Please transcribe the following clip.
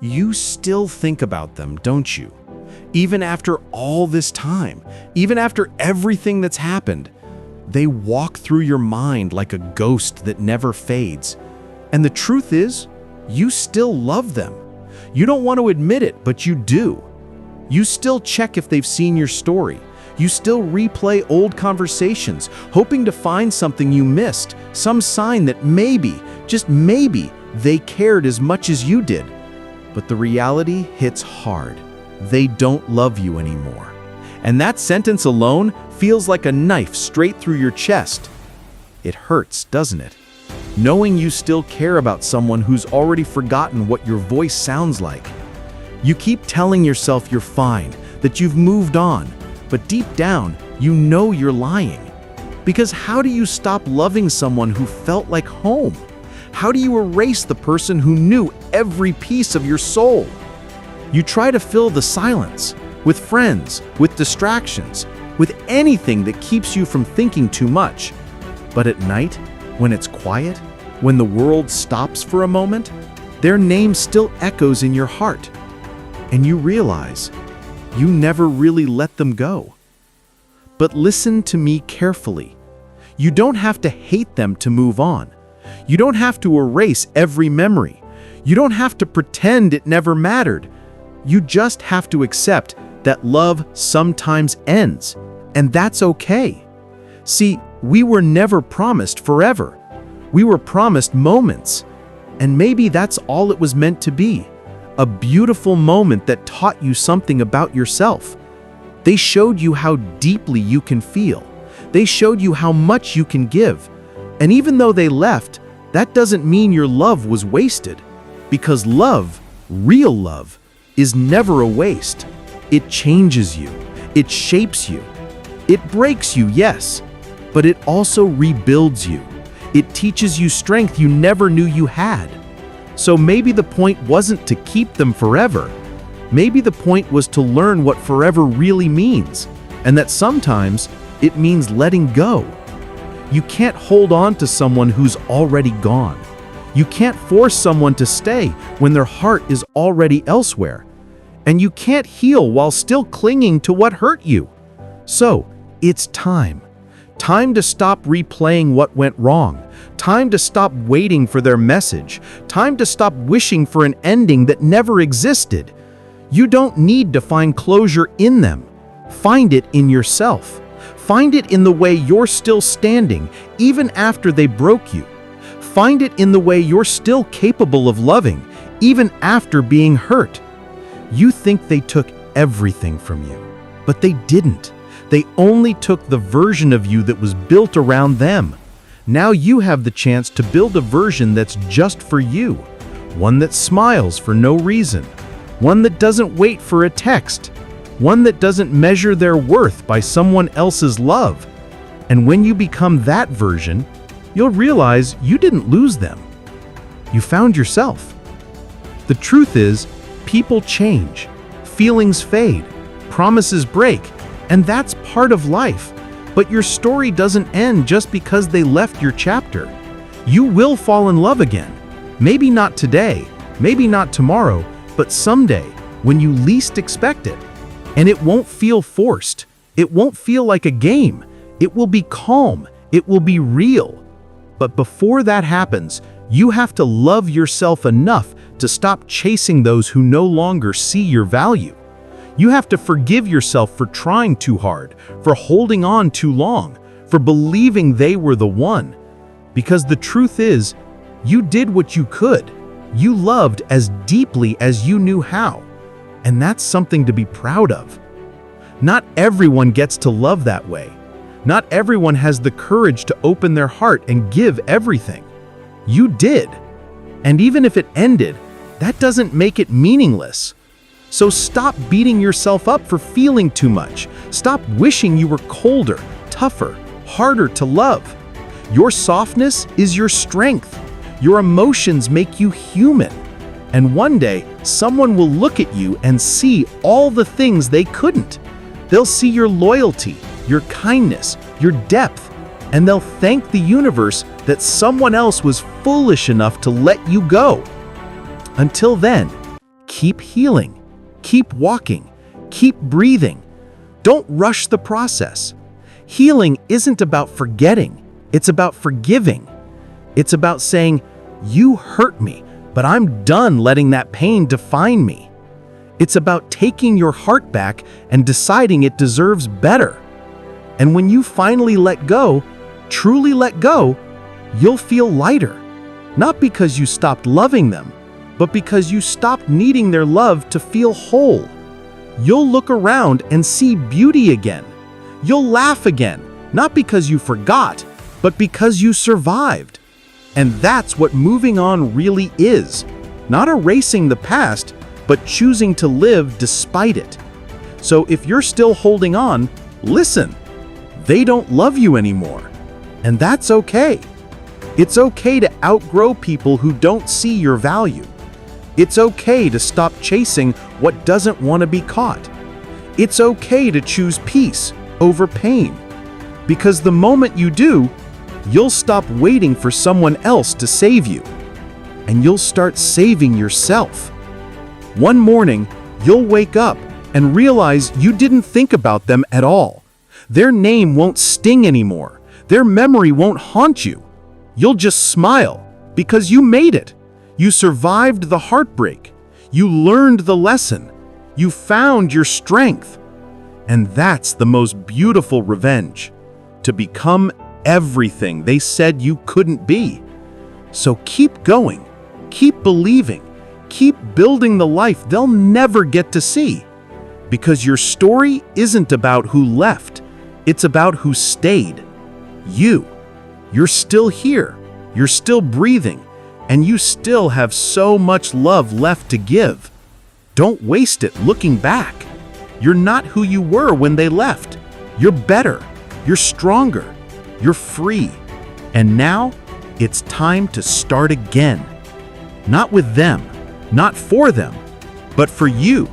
You still think about them, don't you? Even after all this time, even after everything that's happened, they walk through your mind like a ghost that never fades. And the truth is, you still love them. You don't want to admit it, but you do. You still check if they've seen your story. You still replay old conversations, hoping to find something you missed, some sign that maybe, just maybe, they cared as much as you did. But the reality hits hard. They don't love you anymore. And that sentence alone feels like a knife straight through your chest. It hurts, doesn't it? Knowing you still care about someone who's already forgotten what your voice sounds like. You keep telling yourself you're fine, that you've moved on, but deep down, you know you're lying. Because how do you stop loving someone who felt like home? How do you erase the person who knew every piece of your soul? You try to fill the silence with friends, with distractions, with anything that keeps you from thinking too much. But at night, when it's quiet, when the world stops for a moment, their name still echoes in your heart. And you realize you never really let them go. But listen to me carefully. You don't have to hate them to move on. You don't have to erase every memory. You don't have to pretend it never mattered. You just have to accept that love sometimes ends, and that's okay. See, we were never promised forever. We were promised moments, and maybe that's all it was meant to be. A beautiful moment that taught you something about yourself. They showed you how deeply you can feel. They showed you how much you can give. And even though they left, that doesn't mean your love was wasted. Because love, real love, is never a waste. It changes you. It shapes you. It breaks you, yes, but it also rebuilds you. It teaches you strength you never knew you had. So maybe the point wasn't to keep them forever. Maybe the point was to learn what forever really means, and that sometimes it means letting go. You can't hold on to someone who's already gone. You can't force someone to stay when their heart is already elsewhere. And you can't heal while still clinging to what hurt you. So, it's time. Time to stop replaying what went wrong. Time to stop waiting for their message. Time to stop wishing for an ending that never existed. You don't need to find closure in them. Find it in yourself. Find it in the way you're still standing, even after they broke you. Find it in the way you're still capable of loving, even after being hurt. You think they took everything from you, but they didn't. They only took the version of you that was built around them. Now you have the chance to build a version that's just for you. One that smiles for no reason. One that doesn't wait for a text. One that doesn't measure their worth by someone else's love. And when you become that version, you'll realize you didn't lose them. You found yourself. The truth is, people change, feelings fade, promises break, and that's part of life. But your story doesn't end just because they left your chapter. You will fall in love again. Maybe not today, maybe not tomorrow, but someday when you least expect it. And it won't feel forced. It won't feel like a game. It will be calm. It will be real. But before that happens, you have to love yourself enough to stop chasing those who no longer see your value. You have to forgive yourself for trying too hard, for holding on too long, for believing they were the one. Because the truth is, you did what you could. You loved as deeply as you knew how. And that's something to be proud of. Not everyone gets to love that way. Not everyone has the courage to open their heart and give everything. You did. And even if it ended, that doesn't make it meaningless. So stop beating yourself up for feeling too much. Stop wishing you were colder, tougher, harder to love. Your softness is your strength. Your emotions make you human. And one day, someone will look at you and see all the things they couldn't. They'll see your loyalty, your kindness, your depth, and they'll thank the universe that someone else was foolish enough to let you go. Until then, keep healing, keep walking, keep breathing. Don't rush the process. Healing isn't about forgetting, it's about forgiving. It's about saying, "You hurt me, but I'm done letting that pain define me." It's about taking your heart back and deciding it deserves better. And when you finally let go, truly let go, you'll feel lighter. Not because you stopped loving them, but because you stopped needing their love to feel whole. You'll look around and see beauty again. You'll laugh again, not because you forgot, but because you survived. And that's what moving on really is. Not erasing the past, but choosing to live despite it. So if you're still holding on, listen. They don't love you anymore. And that's okay. It's okay to outgrow people who don't see your value. It's okay to stop chasing what doesn't want to be caught. It's okay to choose peace over pain. Because the moment you do, you'll stop waiting for someone else to save you. And you'll start saving yourself. One morning, you'll wake up and realize you didn't think about them at all. Their name won't sting anymore. Their memory won't haunt you. You'll just smile because you made it. You survived the heartbreak. You learned the lesson. You found your strength. And that's the most beautiful revenge. To become everything they said you couldn't be. So keep going. Keep believing. Keep building the life they'll never get to see. Because your story isn't about who left. It's about who stayed. You. You're still here. You're still breathing. And you still have so much love left to give. Don't waste it looking back. You're not who you were when they left. You're better. You're stronger. You're free. And now, it's time to start again. Not with them, not for them, but for you.